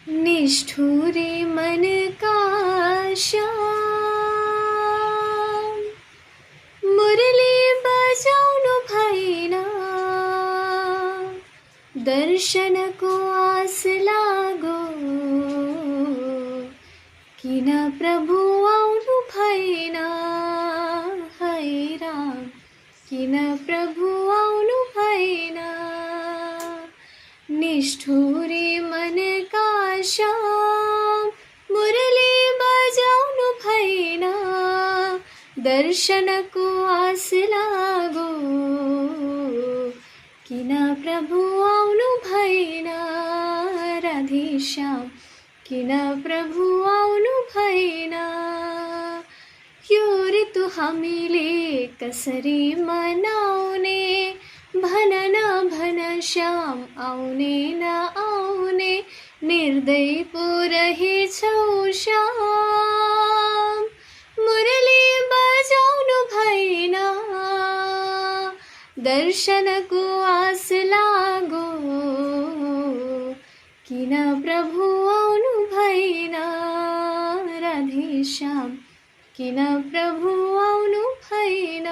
निष्ठुरे मन का श्याम, मुरली बजाउनु भएन, दर्शनको आस लागो, किन प्रभु आउनु भएन, है राम किन प्रभु आउनु भएन। निष्ठुरी मन का श्याम, मुरली बजाउनु भएन, दर्शनको आस लागो, किन प्रभु आउनु भएन। राधेश्याम किन प्रभु आउनु भएन। यो ऋतु हामीले कसरी मनाउने, भन न भन श्याम आउने न आउने, निर्दय पो रहेछौ श्याम, मुरली बजाउनु भएन, दर्शनको आस लागो, किन प्रभु आउनु भएन। राधेश्याम किन प्रभु आउनु भएन।